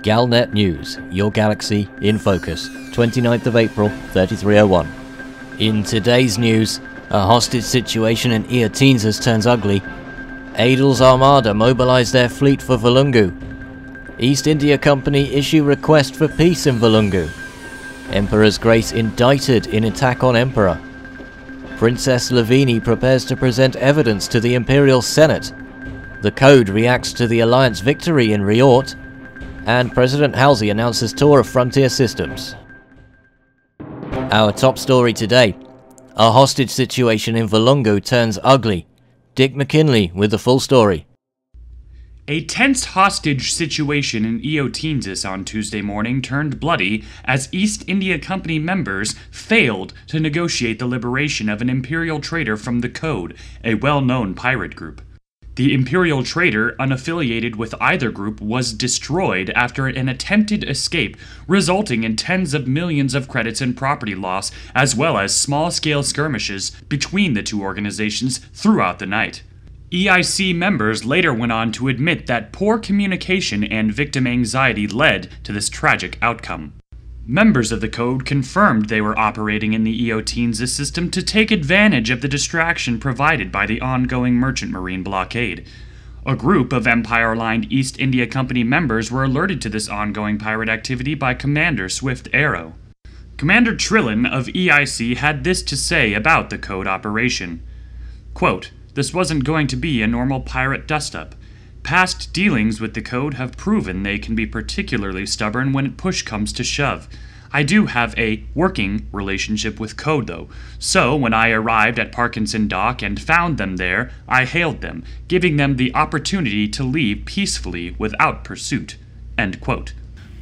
Galnet News, your galaxy in focus, 29th of April, 3301. In today's news, a hostage situation in Eotienses turns ugly. Adel's armada mobilize their fleet for Valungu. East India Company issue request for peace in Valungu. Emperor's Grace indicted in attack on Emperor. Princess Lavigny prepares to present evidence to the Imperial Senate. The Code reacts to the Alliance victory in Reorte. And President Halsey announces tour of frontier systems. Our top story today. A hostage situation in Valungu turns ugly. Dick McKinley with the full story. A tense hostage situation in Eotienses on Tuesday morning turned bloody as East India Company members failed to negotiate the liberation of an Imperial trader from the Code, a well-known pirate group. The Imperial trader, unaffiliated with either group, was destroyed after an attempted escape, resulting in tens of millions of credits and property loss, as well as small-scale skirmishes between the two organizations throughout the night. EIC members later went on to admit that poor communication and victim anxiety led to this tragic outcome. Members of the Code confirmed they were operating in the Eotienses system to take advantage of the distraction provided by the ongoing merchant marine blockade. A group of Empire-aligned East India Company members were alerted to this ongoing pirate activity by Commander Swift Arrow. Commander Trillin of EIC had this to say about the Code operation. Quote, "This wasn't going to be a normal pirate dust-up. Past dealings with the Code have proven they can be particularly stubborn when push comes to shove. I do have a working relationship with Code, though, so when I arrived at Parkinson Dock and found them there, I hailed them, giving them the opportunity to leave peacefully without pursuit." End quote.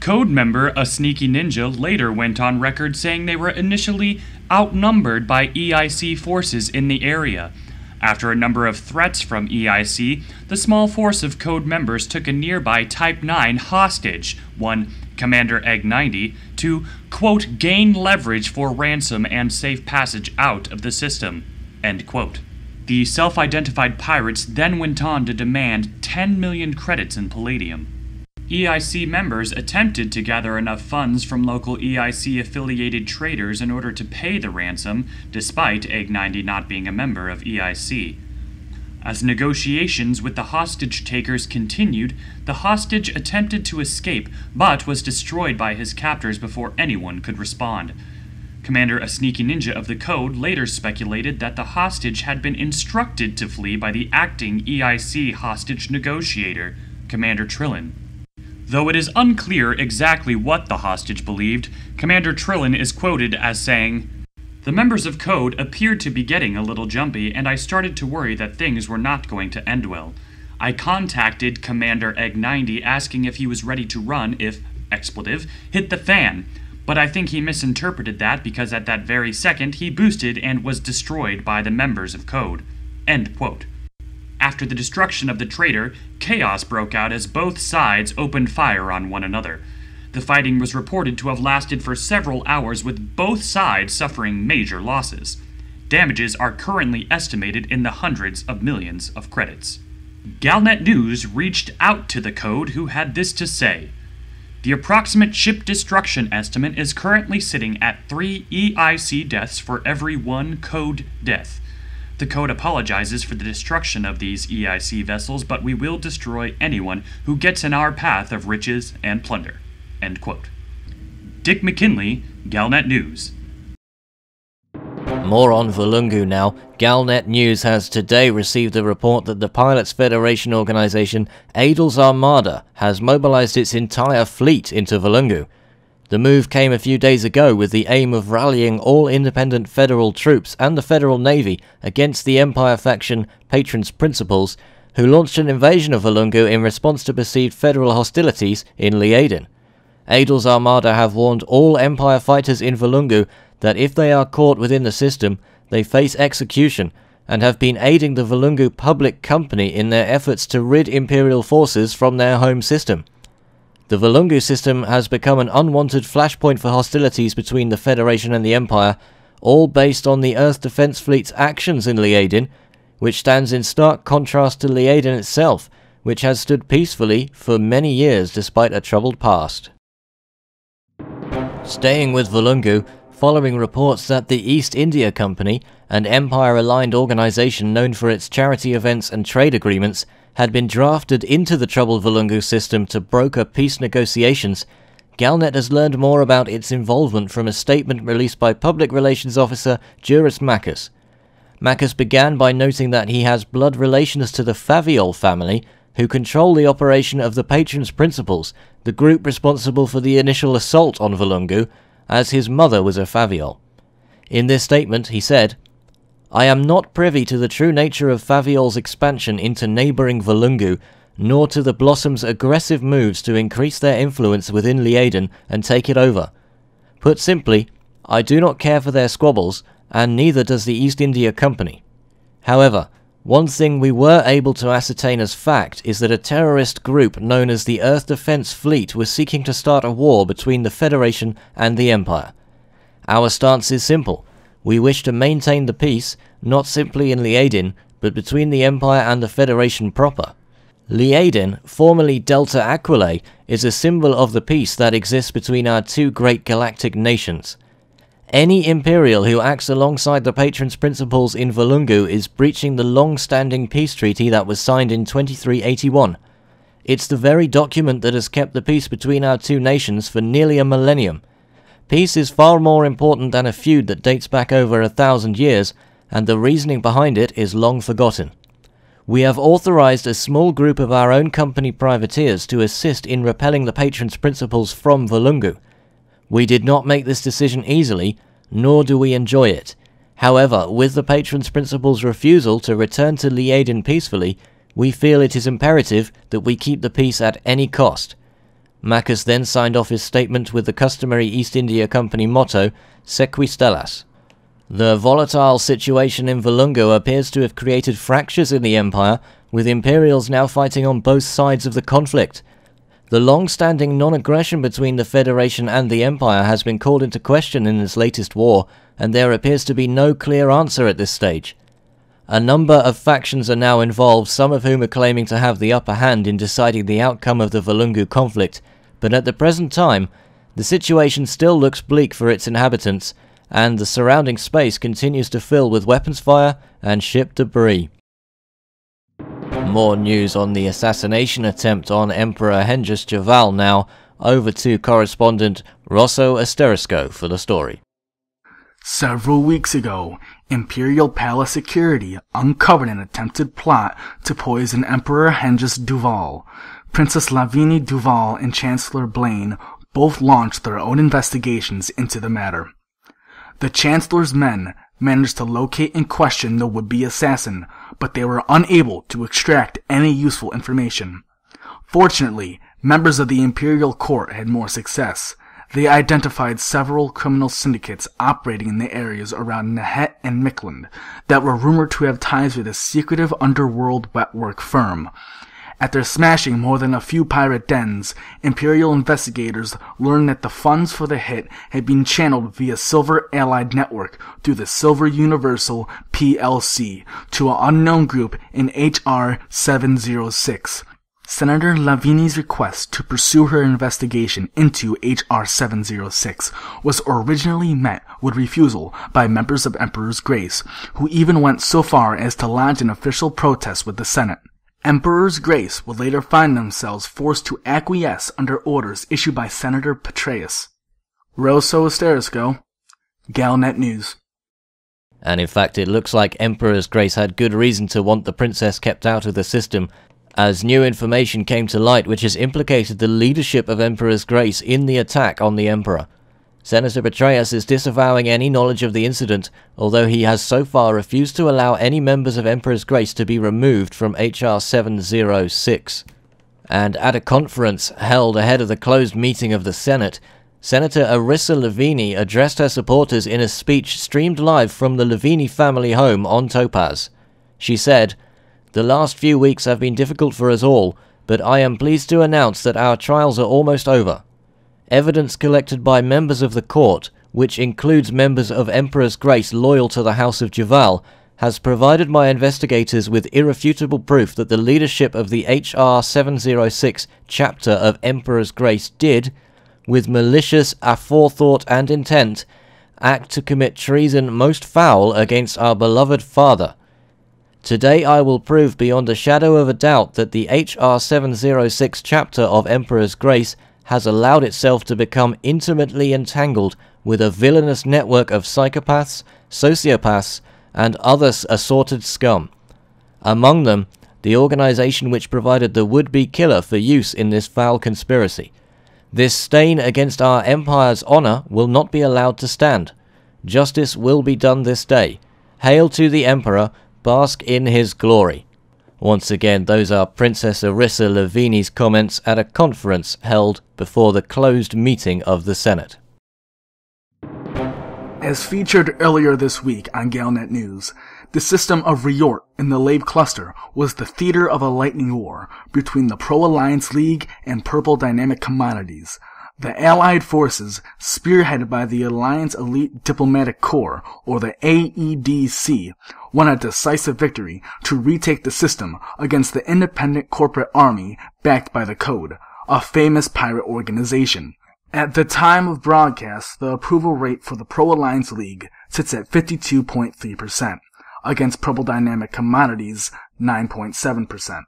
Code member A Sneaky Ninja later went on record saying they were initially outnumbered by EIC forces in the area. After a number of threats from EIC, the small force of Code members took a nearby Type 9 hostage, one Commander Egg 90, to, quote, gain leverage for ransom and safe passage out of the system, end quote. The self-identified pirates then went on to demand 10 million credits in palladium. EIC members attempted to gather enough funds from local EIC-affiliated traders in order to pay the ransom, despite Egg 90 not being a member of EIC. As negotiations with the hostage takers continued, the hostage attempted to escape, but was destroyed by his captors before anyone could respond. Commander A Sneaky Ninja of the Code later speculated that the hostage had been instructed to flee by the acting EIC hostage negotiator, Commander Trillin. Though it is unclear exactly what the hostage believed, Commander Trillin is quoted as saying, "The members of Code appeared to be getting a little jumpy, and I started to worry that things were not going to end well. I contacted Commander Egg 90 asking if he was ready to run if, expletive, hit the fan, but I think he misinterpreted that because at that very second he boosted and was destroyed by the members of Code." End quote. After the destruction of the trader, chaos broke out as both sides opened fire on one another. The fighting was reported to have lasted for several hours, with both sides suffering major losses. Damages are currently estimated in the hundreds of millions of credits. Galnet News reached out to the Code, who had this to say. The approximate ship destruction estimate is currently sitting at 3 EIC deaths for every 1 Code death. The Code apologizes for the destruction of these EIC vessels, but we will destroy anyone who gets in our path of riches and plunder. End quote. Dick McKinley, Galnet News. More on Valungu now. Galnet News has today received a report that the Pilots Federation organization Adel's Armada has mobilized its entire fleet into Valungu. The move came a few days ago with the aim of rallying all independent federal troops and the Federal Navy against the Empire faction Patrons Principals, who launched an invasion of Valungu in response to perceived federal hostilities in Léonard. Adel's Armada have warned all Empire fighters in Valungu that if they are caught within the system, they face execution, and have been aiding the Valungu Public Company in their efforts to rid Imperial forces from their home system. The Valungu system has become an unwanted flashpoint for hostilities between the Federation and the Empire, all based on the Earth Defense Fleet's actions in Léonard, which stands in stark contrast to Léonard itself, which has stood peacefully for many years despite a troubled past. Staying with Valungu, following reports that the East India Company, an empire-aligned organization known for its charity events and trade agreements, had been drafted into the troubled Valungu system to broker peace negotiations, Galnet has learned more about its involvement from a statement released by Public Relations Officer Juris Macus. Macus began by noting that he has blood relations to the Faviol family, who control the operation of the Patron's Principles, the group responsible for the initial assault on Valungu, as his mother was a Faviol. In this statement, he said, "I am not privy to the true nature of Faviol's expansion into neighbouring Valungu, nor to the Blossom's aggressive moves to increase their influence within Liaden and take it over. Put simply, I do not care for their squabbles, and neither does the East India Company. However, one thing we were able to ascertain as fact is that a terrorist group known as the Earth Defence Fleet was seeking to start a war between the Federation and the Empire. Our stance is simple. We wish to maintain the peace, not simply in Liaden, but between the Empire and the Federation proper. Liaden, formerly Delta Aquilae, is a symbol of the peace that exists between our two great galactic nations. Any Imperial who acts alongside the Patron's Principles in Valungu is breaching the long-standing peace treaty that was signed in 2381. It's the very document that has kept the peace between our two nations for nearly a millennium. Peace is far more important than a feud that dates back over 1,000 years, and the reasoning behind it is long forgotten. We have authorized a small group of our own company privateers to assist in repelling the Patron's Principles from Valungu. We did not make this decision easily, nor do we enjoy it. However, with the Patron's Principles' refusal to return to Liaden peacefully, we feel it is imperative that we keep the peace at any cost." Macus then signed off his statement with the customary East India Company motto, Sequi Stellas. The volatile situation in Valungu appears to have created fractures in the Empire, with Imperials now fighting on both sides of the conflict. The long-standing non-aggression between the Federation and the Empire has been called into question in this latest war, and there appears to be no clear answer at this stage. A number of factions are now involved, some of whom are claiming to have the upper hand in deciding the outcome of the Valungu conflict, but at the present time, the situation still looks bleak for its inhabitants, and the surrounding space continues to fill with weapons fire and ship debris. More news on the assassination attempt on Emperor Hengist Javal now. Over to correspondent Rosso Asterisco for the story. Several weeks ago, Imperial Palace security uncovered an attempted plot to poison Emperor Hengist Duval. Princess Lavigny Duval and Chancellor Blaine both launched their own investigations into the matter. The Chancellor's men managed to locate and question the would-be assassin, but they were unable to extract any useful information. Fortunately, members of the Imperial Court had more success. They identified several criminal syndicates operating in the areas around Nahet and Mickland that were rumored to have ties with a secretive underworld wetwork firm. After smashing more than a few pirate dens, Imperial investigators learned that the funds for the hit had been channeled via Silver Allied Network through the Silver Universal PLC to an unknown group in HR 706. Senator Lavigny's request to pursue her investigation into HR 706 was originally met with refusal by members of Emperor's Grace, who even went so far as to lodge an official protest with the Senate. Emperor's Grace would later find themselves forced to acquiesce under orders issued by Senator Petraeus. Rosso Asterisco, Galnet News. And in fact, it looks like Emperor's Grace had good reason to want the princess kept out of the system, as new information came to light which has implicated the leadership of Emperor's Grace in the attack on the Emperor. Senator Petraeus is disavowing any knowledge of the incident, although he has so far refused to allow any members of Emperor's Grace to be removed from HR 706. And at a conference held ahead of the closed meeting of the Senate, Senator Arissa Lavigny addressed her supporters in a speech streamed live from the Lavigny family home on Topaz. She said, "The last few weeks have been difficult for us all, but I am pleased to announce that our trials are almost over. Evidence collected by members of the court, which includes members of Emperor's Grace loyal to the House of Javal, has provided my investigators with irrefutable proof that the leadership of the HR 706 chapter of Emperor's Grace did, with malicious aforethought and intent, act to commit treason most foul against our beloved father. Today I will prove beyond a shadow of a doubt that the HR 706 chapter of Emperor's Grace has allowed itself to become intimately entangled with a villainous network of psychopaths, sociopaths, and other assorted scum. Among them, the organization which provided the would-be killer for use in this foul conspiracy. This stain against our empire's honor will not be allowed to stand. Justice will be done this day. Hail to the Emperor, bask in his glory. Once again, those are Princess Arissa Lavigny's comments at a conference held before the closed meeting of the Senate. As featured earlier this week on Galnet News, the system of Reorte in the Lave Cluster was the theater of a lightning war between the Pro-Alliance League and Purple Dynamic Commodities. The Allied forces, spearheaded by the Alliance Elite Diplomatic Corps, or the AEDC, won a decisive victory to retake the system against the Independent Corporate Army backed by the Code, a famous pirate organization. At the time of broadcast, the approval rate for the Pro-Alliance League sits at 52.3%, against Purple Dynamic Commodities' 9.7%.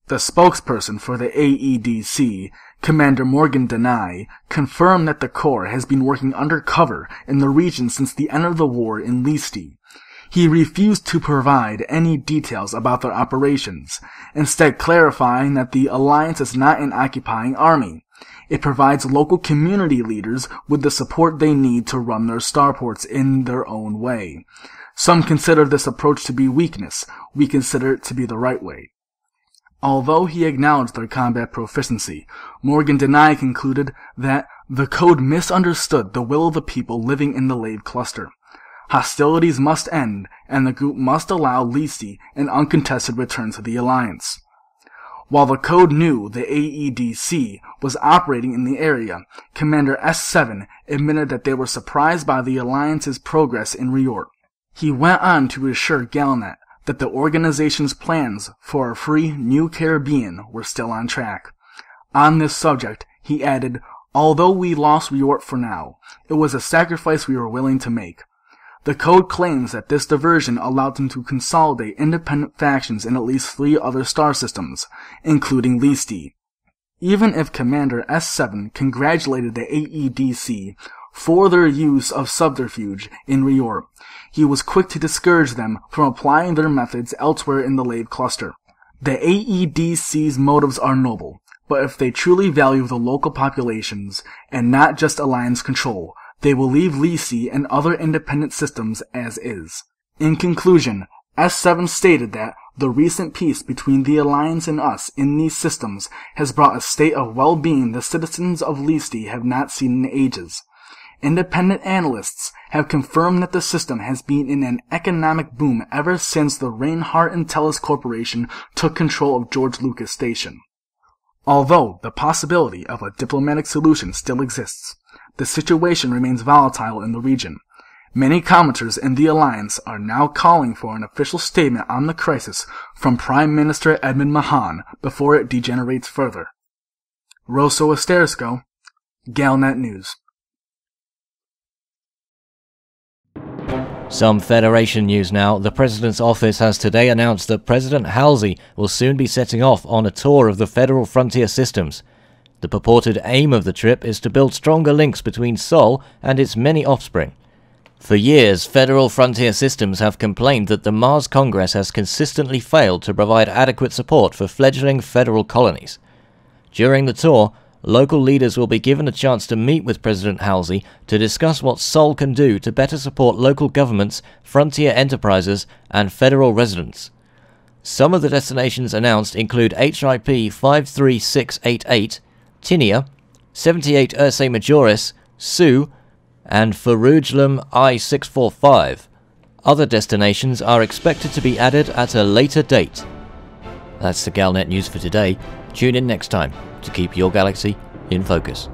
The spokesperson for the AEDC, Commander Morgan Denai, confirmed that the Corps has been working undercover in the region since the end of the war in Listi. He refused to provide any details about their operations, instead clarifying that the Alliance is not an occupying army. It provides local community leaders with the support they need to run their starports in their own way. Some consider this approach to be weakness. We consider it to be the right way. Although he acknowledged their combat proficiency, Morgan Denai concluded that the Code misunderstood the will of the people living in the Lave Cluster. Hostilities must end, and the group must allow Listi an uncontested return to the Alliance. While the Code knew the AEDC was operating in the area, Commander S7 admitted that they were surprised by the Alliance's progress in Reorte. He went on to assure Galnet that the organization's plans for a free New Caribbean were still on track. On this subject, he added, "Although we lost Reorte for now, it was a sacrifice we were willing to make." The Code claims that this diversion allowed them to consolidate independent factions in at least 3 other star systems, including Listi. Even if Commander S7 congratulated the AEDC for their use of subterfuge in Reorte, he was quick to discourage them from applying their methods elsewhere in the Lave Cluster. The AEDC's motives are noble, but if they truly value the local populations, and not just Alliance control, they will leave Listi and other independent systems as is. In conclusion, S7 stated that the recent peace between the Alliance and us in these systems has brought a state of well-being the citizens of Listi have not seen in ages. Independent analysts have confirmed that the system has been in an economic boom ever since the Reinhardt and Telus Corporation took control of George Lucas Station. Although the possibility of a diplomatic solution still exists, the situation remains volatile in the region. Many commenters in the Alliance are now calling for an official statement on the crisis from Prime Minister Edmund Mahan before it degenerates further. Rosso Asterisco, Galnet News. Some Federation news now. The President's office has today announced that President Halsey will soon be setting off on a tour of the Federal Frontier Systems. The purported aim of the trip is to build stronger links between Sol and its many offspring. For years, Federal Frontier Systems have complained that the Mars Congress has consistently failed to provide adequate support for fledgling federal colonies. During the tour, local leaders will be given a chance to meet with President Halsey to discuss what Sol can do to better support local governments, frontier enterprises, and federal residents. Some of the destinations announced include HIP 53688, Tinia, 78 Ursae Majoris, Su, and Ferujlum I-645. Other destinations are expected to be added at a later date. That's the Galnet news for today. Tune in next time to keep your galaxy in focus.